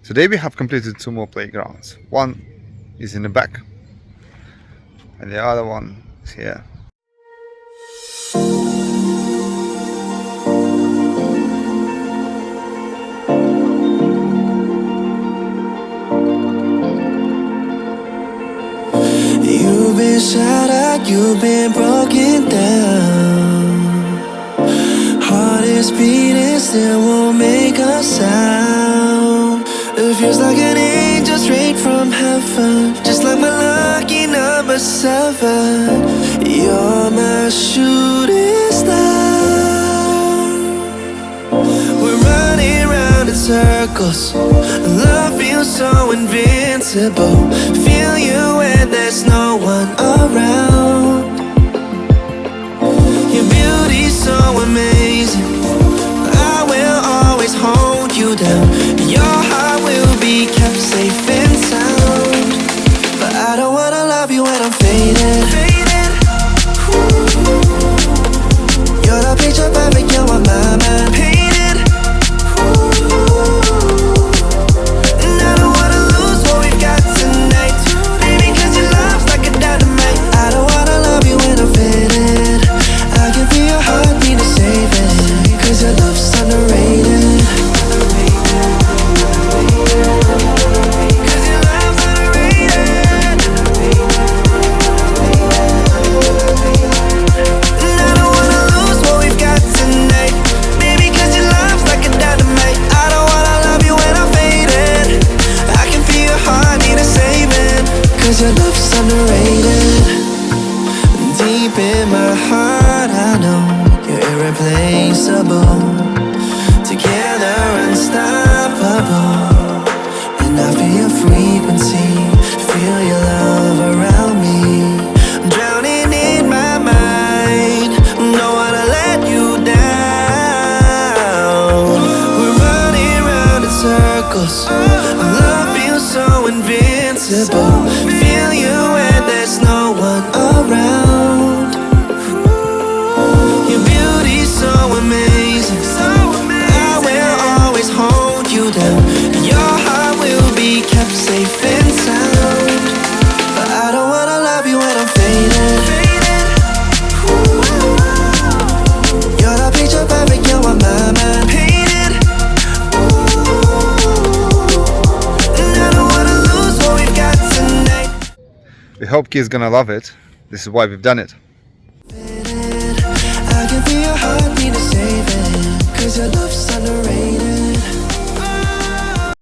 Today we have completed 2 more playgrounds. One is in the back and the other one is here. You've been shattered, you've been broken down. Heart is beating, still won't make a sound. It feels like an angel straight from heaven, just like my lucky number 7. You're my shooting star. We're running round in circles. Love feels so invincible. Feel you when there's no one around. Your beauty's so amazing. I will always hold you down. Your heart will be kept safe and sound. But I don't wanna love you when I'm faded. You're the picture perfect, you're on my mind. Painted. And I don't wanna lose what we've got tonight. Baby, cause your love's like a dynamite. I don't wanna love you when I'm faded. I can feel your heart need to save it. Cause your love's underrated. Cause your love's underrated. And I don't wanna lose what we've got tonight. Baby, cause your love's like a dynamite. I don't wanna love you when I'm faded. I can feel your heart need a saving. Cause your love's underrated. Deep in my heart I know you're irreplaceable. Together unstoppable. And I feel your frequency, feel your love around me. I'm drowning in my mind, don't wanna let you down. We're running round in circles. Love feels so invincible. Feel you when there's no one around. Your beauty's so amazing. I will always hold you down. Your heart will be kept safe and sound. But I don't wanna love you when I'm faded. You're the picture perfect, you're on my mind. Painted. And I don't wanna lose what we've got tonight. We hope Key's gonna love it. This is why we've done it. I can feel your heart need to save it. Cause your love's underrated.